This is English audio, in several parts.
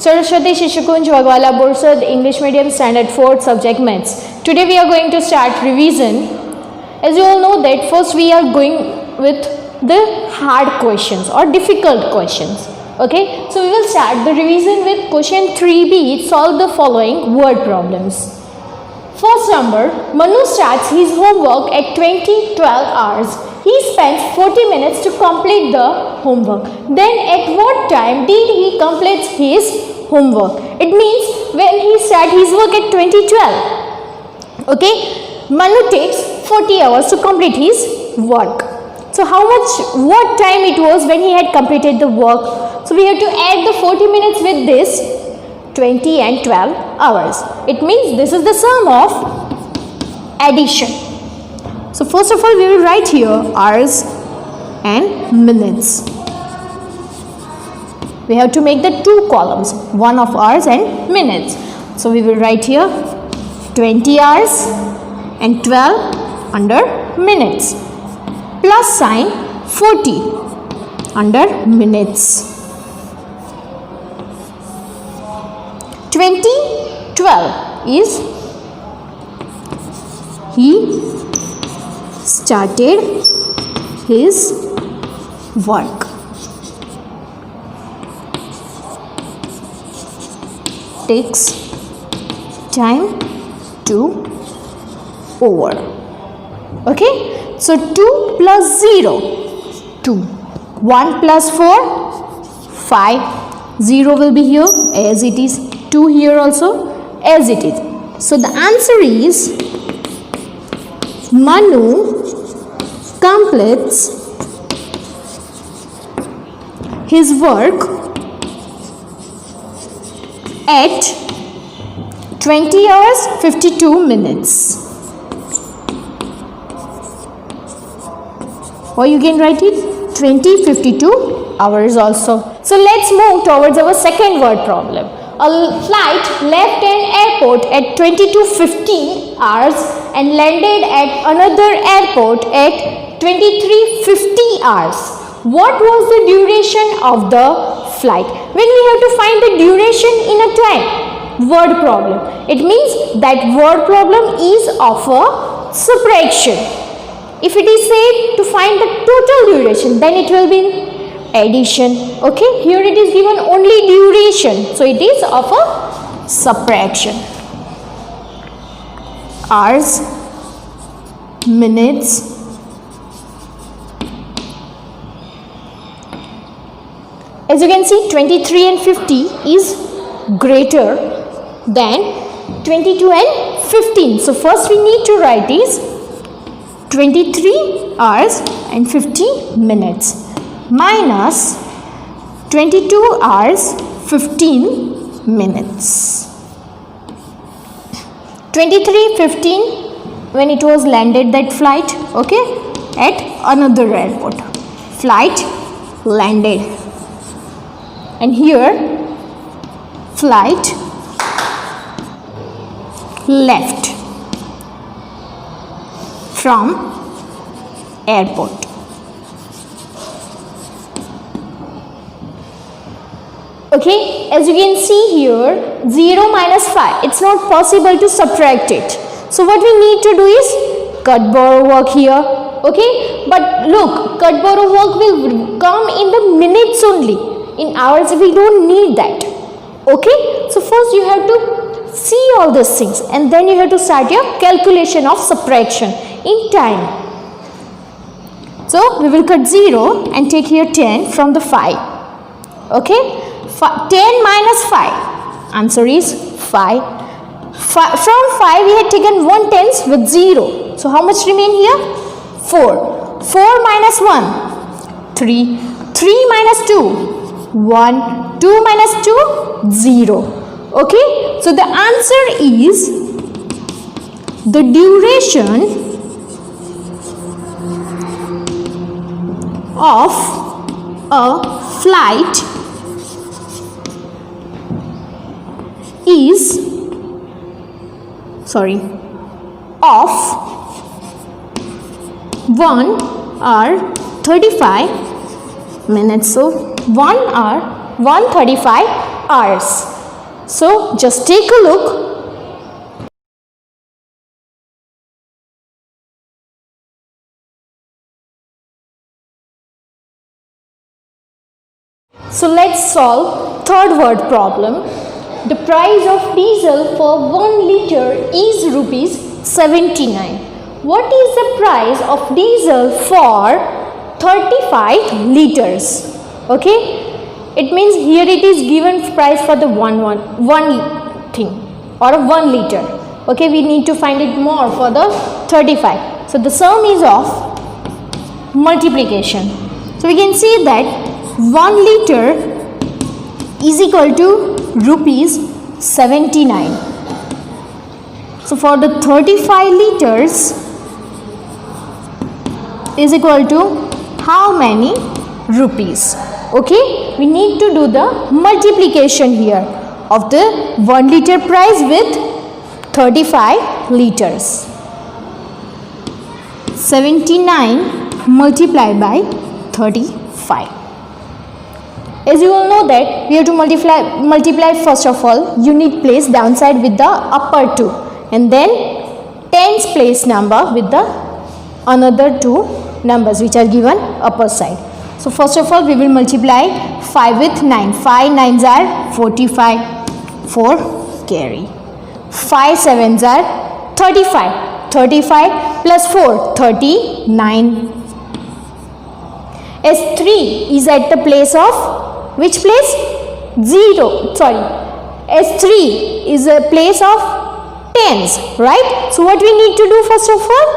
Saraswati Shishukunj Wagwala Borsad, English Medium Standard 4 Subject Maths. Today we are going to start revision. As you all know that first we are going with the hard questions or difficult questions. Okay, so we will start the revision with question 3b. Solve the following word problems. First number, Manu starts his homework at 20:12 hours. He spends 40 minutes to complete the homework. Then at what time did he complete his homework? It means when he started his work at 2012. Okay, Manu takes 40 hours to complete his work. So what time it was when he had completed the work? So we have to add the 40 minutes with this 20 and 12 hours. It means this is the sum of addition. So first of all we will write here hours and minutes. We have to make the two columns, one of hours and minutes. So we will write here 20 hours and 12 under minutes, plus sign 40 under minutes. 20:12 is he started his work. Takes time to over. Okay, so 2 plus 0, 2. 1 plus 4, 5. 0 will be here as it is. 2 here also as it is. So the answer is Manu completes his work at 20 hours 52 minutes. Or you can write it 20:52 hours also. So let's move towards our second word problem. A flight left an airport at 22:15 hours and landed at another airport at 23:50 hours. What was the duration of the flight? When we have to find the duration in a time, word problem. It means that word problem is of a subtraction. If it is said to find the total duration, then it will be addition. Okay, here it is given only duration, so it is of a subtraction. Hours, minutes, as you can see 23 and 50 is greater than 22 and 15. So first we need to write is 23 hours and 50 minutes minus 22 hours 15 minutes. 23:15 when it was landed that flight, okay, at another airport. Flight landed, and here flight left from airport. Okay, as you can see here 0 minus 5, it's not possible to subtract it. So what we need to do is cut borrow work here. Okay, but look, cut borrow work will come in the minutes only. In hours we don't need that. Okay, so first you have to see all these things and then you have to start your calculation of subtraction in time. So we will cut 0 and take here 10 from the 5. Okay, 10 minus 5, answer is 5. From 5 we had taken 1/10 with 0. So how much remain here? 4. 4 minus 1, 3. 3 minus 2, 1. 2 minus 2, 0. Okay, so the answer is the duration of a flight is of 1 hour 35 minutes. So 1 hour 135 hours. So just take a look. So let's solve third word problem. The price of diesel for 1 liter is rupees 79. What is the price of diesel for 35 liters? Okay, it means here it is given price for the one thing or 1 liter. Okay, we need to find it more for the 35. So the sum is of multiplication. So we can see that 1 liter is equal to rupees 79. So for the 35 liters is equal to how many rupees? Okay, we need to do the multiplication here of the 1 liter price with 35 liters. 79 multiplied by 35. As you all know that we have to multiply first of all unit place downside with the upper 2 and then tens place number with the another 2 numbers which are given upper side. So first of all we will multiply 5 with 9. 5 9s are 45. 4 carry. 5 7s are 35. 35 plus 4 39. As 3 is at the place of which place? 0. Sorry. As 3 is a place of tens, right? So what we need to do first of all?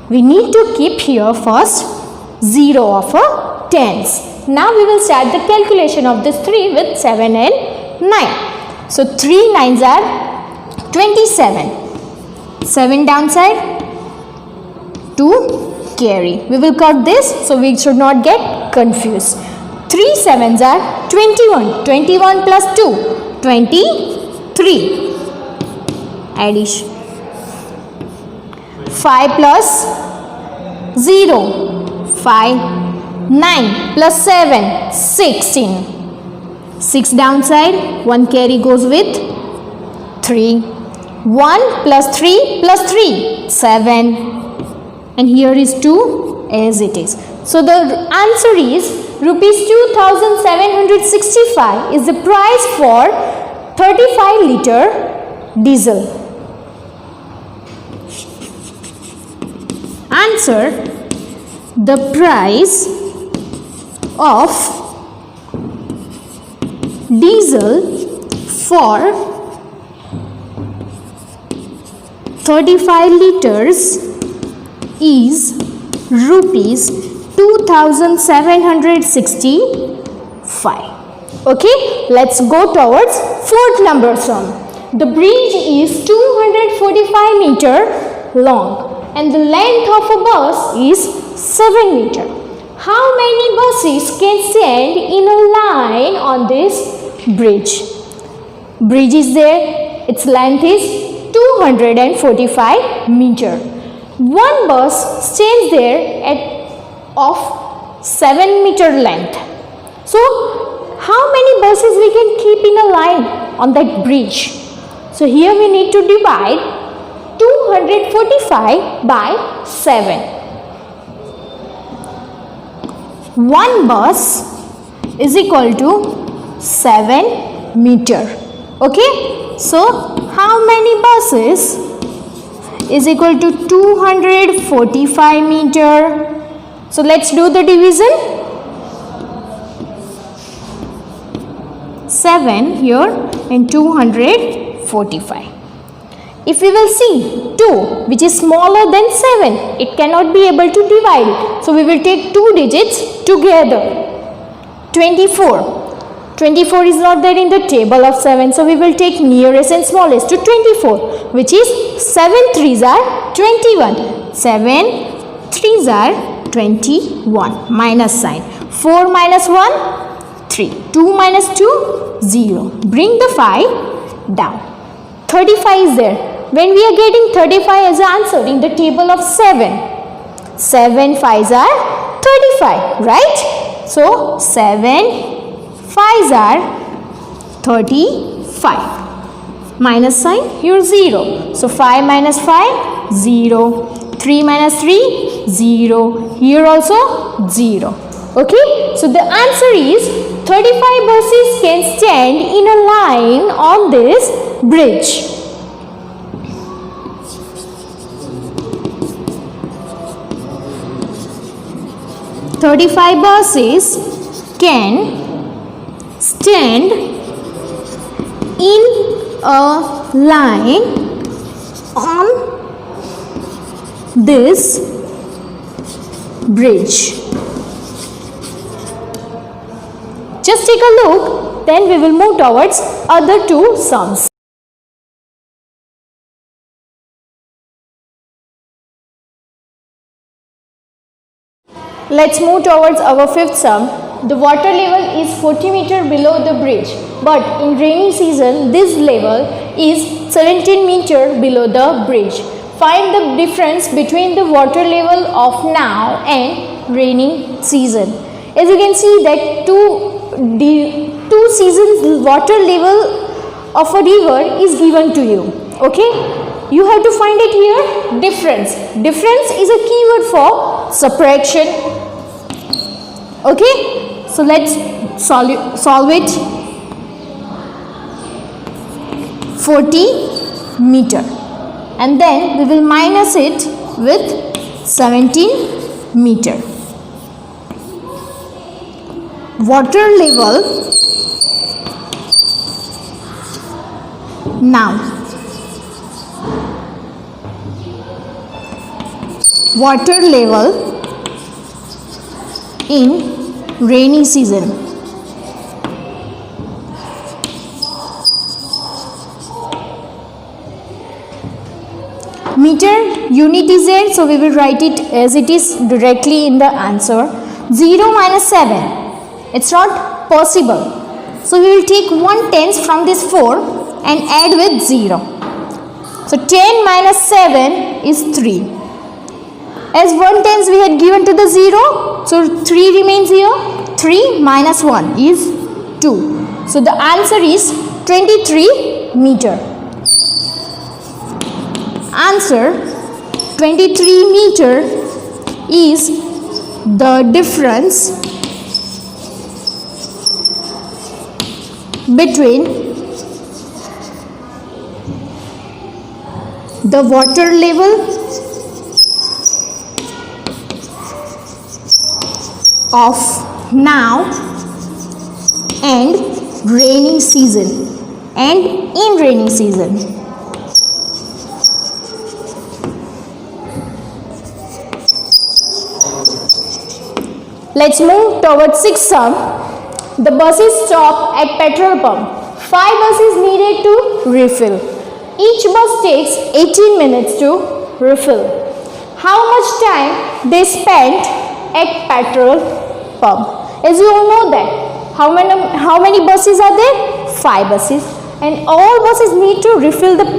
We need to keep here first 0 of a tens. Now we will start the calculation of this 3 with 7 and 9. So 3 9s are 27. 7 downside, 2 carry. We will cut this so we should not get confused. 3 7s are 21. 21 plus 2, 23. Addition. 5 plus 0, 5. 9 plus 7, 16. 6 downside, 1 carry goes with 3. 1 plus 3 plus 3, 7. And here is 2 as it is. So the answer is rupees 2765 is the price for 35 liter diesel. Answer: the price of diesel for 35 liters is rupees 2765. Okay, let's go towards fourth number sum. The bridge is 245 meter long and the length of a bus is 7 meter. How many buses can stand in a line on this bridge? Bridge is there, its length is 245 meter. One bus stands there of 7 meter length. So how many buses we can keep in a line on that bridge? So here we need to divide 245 by 7. One bus is equal to 7 meter. Okay, so how many buses is equal to 245 meter? So let's do the division. 7 here and 245. If we will see 2 which is smaller than 7, it cannot be able to divide it. So we will take 2 digits together. 24. 24 is not there in the table of 7. So we will take nearest and smallest to 24, which is 7 3s are 21. 7 3s are 21. Minus sign. 4 minus 1, 3. 2 minus 2, 0. Bring the 5 down. 35 is there. When we are getting 35 as an answer in the table of 7, 7 5s are 35, right? So 7 5s are 35. 5. Minus sign, here 0. So 5 minus 5, 0. 3 minus 3, 0. Here also 0. Okay, so the answer is 35 buses can stand in a line on this bridge. "35 buses can stand in a line on this bridge." Just take a look, then we will move towards other two sums. Let's move towards our fifth sum. The water level is 40 meters below the bridge, but in rainy season this level is 17 meters below the bridge. Find the difference between the water level of now and rainy season. As you can see that two seasons water level of a river is given to you. Okay, you have to find it here. Difference is a keyword for subtraction. Okay, so let's solve it. 40 meter, and then we will minus it with 17 meter. Water level now. Water level in rainy season. Meter unit is there, so we will write it as it is directly in the answer. 0 minus 7, it's not possible, so we will take 1/10 from this 4 and add with 0. So 10 minus 7 is 3. As 1/10 we had given to the 0, so 3 remains here. 3 minus 1 is 2. So the answer is 23 meter. Answer 23 meter is the difference between the water level of now and rainy season and in rainy season. Let's move towards sixth sum. The buses stop at petrol pump. 5 buses needed to refill. Each bus takes 18 minutes to refill. How much time they spent at petrol pump? As you all know that how many buses are there? 5 buses, and all buses need to refill the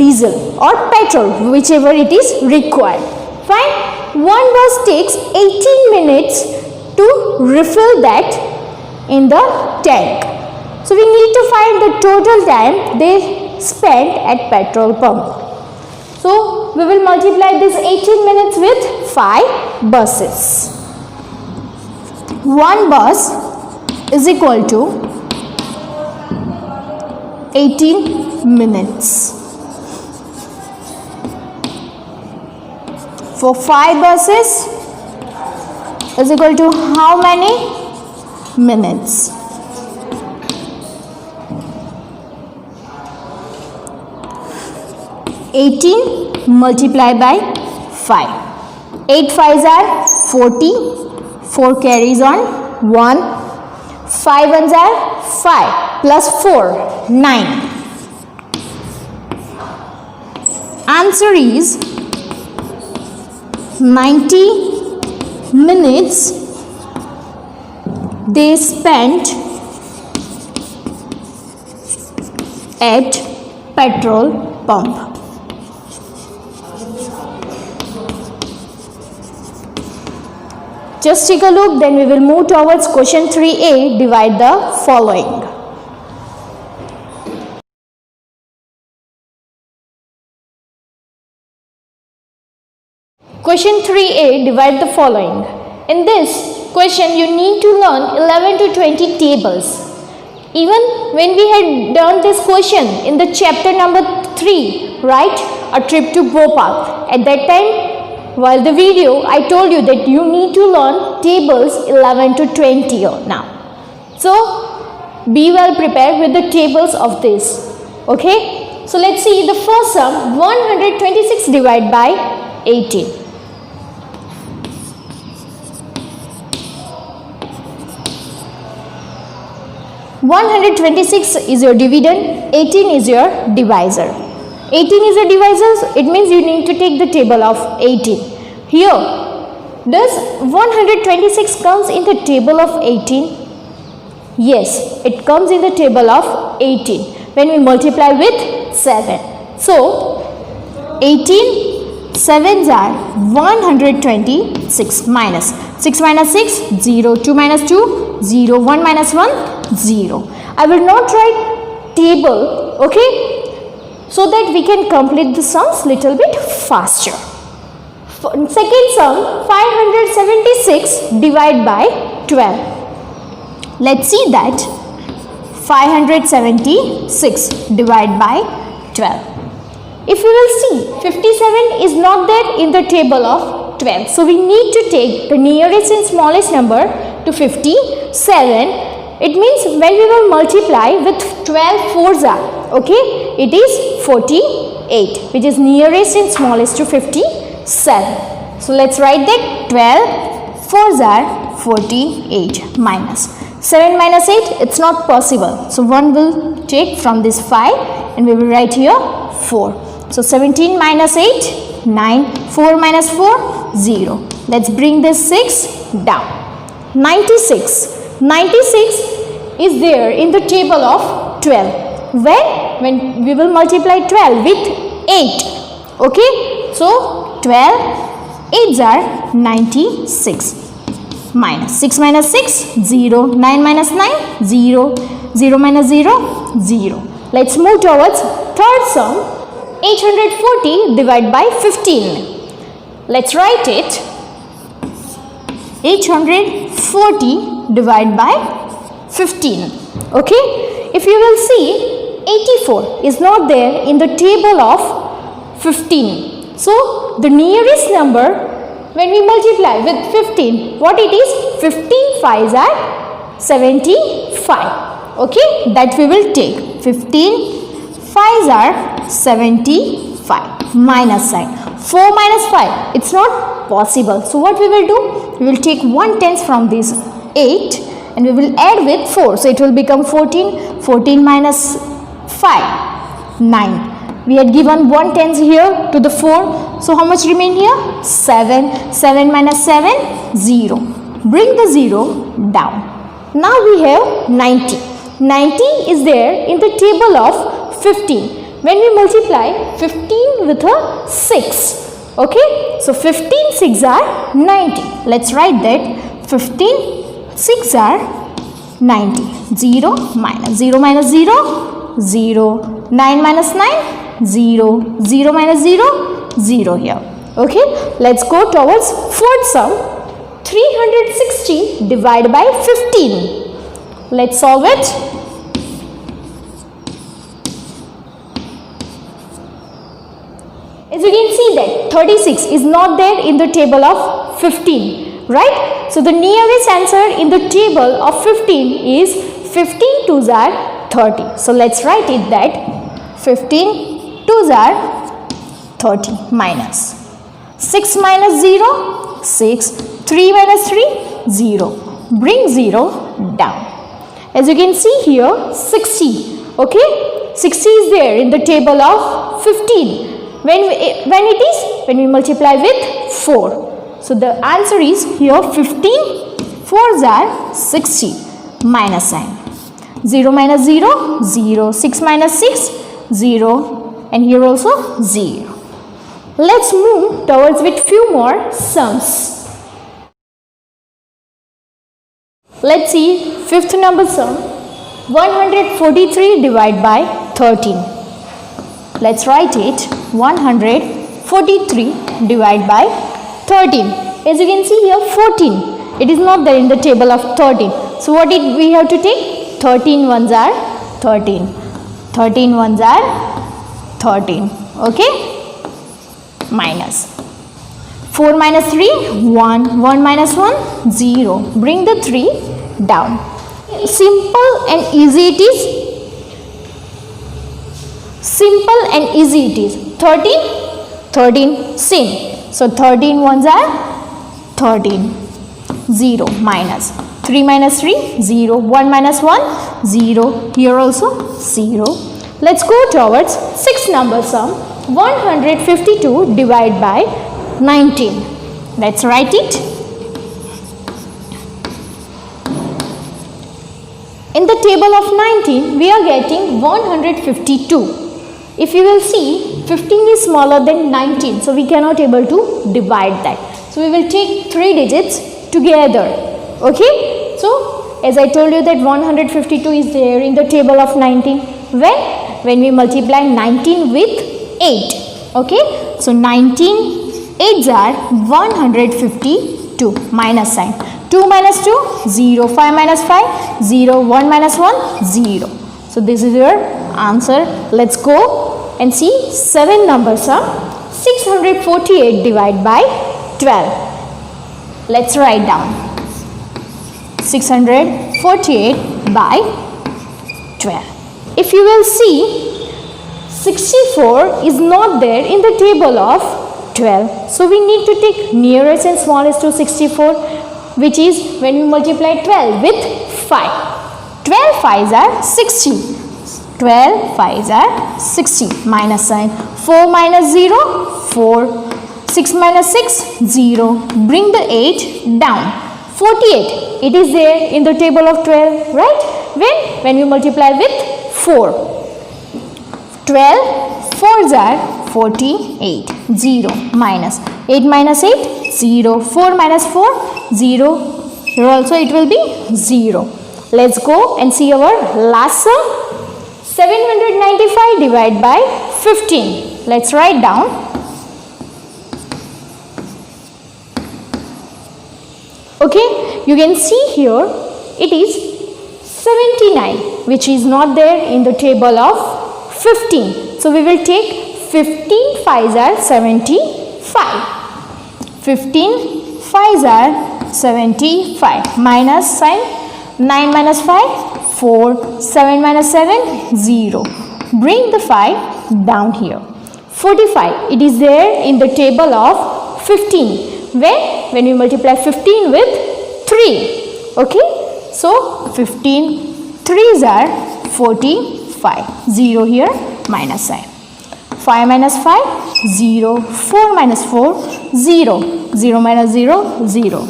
diesel or petrol, whichever it is required. Fine. One bus takes 18 minutes to refill that in the tank. So we need to find the total time they spent at petrol pump. So we will multiply this 18 minutes with 5 buses. One bus is equal to 18 minutes. For 5 buses is equal to how many minutes? 18 multiplied by 5. 8 5s are 40. 4 carries on 1. 5 ones are 5 plus 4 9. Answer is 90 minutes they spent at petrol pump. Just take a look, then we will move towards question 3a. Divide the following. Question 3a, divide the following. In this question, you need to learn 11 to 20 tables. Even when we had done this question in the chapter number 3, right, a trip to Bhopal, at that time, while the video, I told you that you need to learn tables 11 to 20 now. So, be well prepared with the tables of this. Okay, so let's see the first sum, 126 divided by 18. 126 is your dividend, 18 is your divisor. 18 is a divisor, it means you need to take the table of 18. Here, does 126 comes in the table of 18? Yes, it comes in the table of 18 when we multiply with 7. So, 18 sevens are 126 minus 6 minus 6, 0, 2 minus 2, 0, 1 minus 1, 0. I will not write table, okay, so that we can complete the sums little bit faster. Second sum, 576 divided by 12. Let's see that. 576 divided by 12. If you will see, 57 is not there in the table of 12. So, we need to take the nearest and smallest number to 57. It means when we will multiply with 12 fours are, okay, it is 48, which is nearest and smallest to 57. So, let's write that 12 fours are 48 minus 7 minus 8, it's not possible. So, 1 will take from this 5 and we will write here 4. So, 17 minus 8, 9, 4 minus 4, 0. Let's bring this 6 down. 96. 96 is there in the table of 12. When we will multiply 12 with 8. Okay. So, 12 8s are 96. Minus 6 minus 6, 0, 9 minus 9, 0, 0 minus 0, 0. Let's move towards third sum, 840 divided by 15. Let's write it. 840 divided by 15. Okay. If you will see, 84 is not there in the table of 15. So, the nearest number when we multiply with 15, what it is? 15 5s are 75. Okay, that we will take. 15 5s are 75. Minus sign. 4 minus 5, it's not possible. So, what we will do? We will take 1/10 from this 8 and we will add with 4. So, it will become 14. 14 minus 5, 9. We had given 1/10 here to the 4. So, how much remain here? 7. 7 minus 7, 0. Bring the 0 down. Now, we have 90. 90 is there in the table of 15. When we multiply 15 with a 6. Okay. So, 15 6 are 90. Let's write that. 15 6 are 90. 0 minus 0 minus 0, 0. 9 minus 9. 0, 0 minus 0, 0 here. Okay, let's go towards fourth sum, 360 divided by 15. Let's solve it. As you can see that 36 is not there in the table of 15, right? So, the nearest answer in the table of 15 is 15 2s are 30. So, let's write it that 15 2s are 30 minus 6 minus 0, 6, 3 minus 3, 0. Bring 0 down. As you can see here, 60. Okay, 60 is there in the table of 15. When we multiply with 4. So, the answer is here 15 4s are 60 minus sign. 0 minus 0, 0, 6 minus 6, 0. And here also 0. Let's move towards with few more sums. Let's see fifth number sum, 143 divided by 13. Let's write it. 143 divided by 13. As you can see here, 14. It is not there in the table of 13. So what did we have to take? 13 ones are 13. 13 ones are 13. Okay? Minus. 4 minus 3, 1. 1 minus 1, 0. Bring the 3 down. Simple and easy it is. Simple and easy it is. 13, 13, same. So 13 ones are 13. 0 minus. 3 minus 3, 0. 1 minus 1, 0. Here also 0. Let's go towards 6 number sum. 152 divided by 19. Let's write it. In the table of 19, we are getting 152. If you will see, 15 is smaller than 19, so we cannot able to divide that. So we will take 3 digits together. Okay? So as I told you that 152 is there in the table of 19. When we multiply 19 with 8. Okay? So 19 8s are 152. Minus sign. 2 minus 2, 0. 5 minus 5, 0. 1 minus 1, 0. So this is your answer. Let's go and see 7 number sum. 648 divided by 12. Let's write down. 648 by 12. If you will see, 64 is not there in the table of 12. So we need to take nearest and smallest to 64, which is when we multiply 12 with 5. 12 5s are 60. 12 5s are 60. Minus sign. 4 minus 0, 4. 6 minus 6, 0. Bring the 8 down. 48. It is there in the table of 12, right? When we multiply with 4. 12 4s are 48. 0 minus 8 minus 8, 0. 4 minus 4, 0. Here also it will be 0. Let's go and see our last sum. 795 divided by 15. Let's write down. Okay, you can see here it is 79, which is not there in the table of 15. So we will take 15 5s are 75. 15 5s are 75. Minus sign. 9 minus 5, 4. 7 minus 7, 0. Bring the 5 down here. 45. It is there in the table of 15. When we multiply 15 with 3. Okay. So 15 3s are 45. 0 here. Minus sign. 5 minus 5, 0. 4 minus 4, 0. 0 minus 0, 0.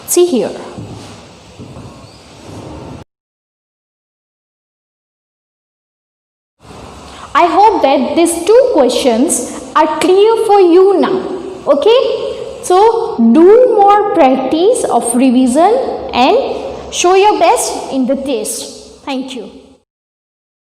See here. I hope that these 2 questions are clear for you now. Okay? So, do more practice of revision and show your best in the test. Thank you.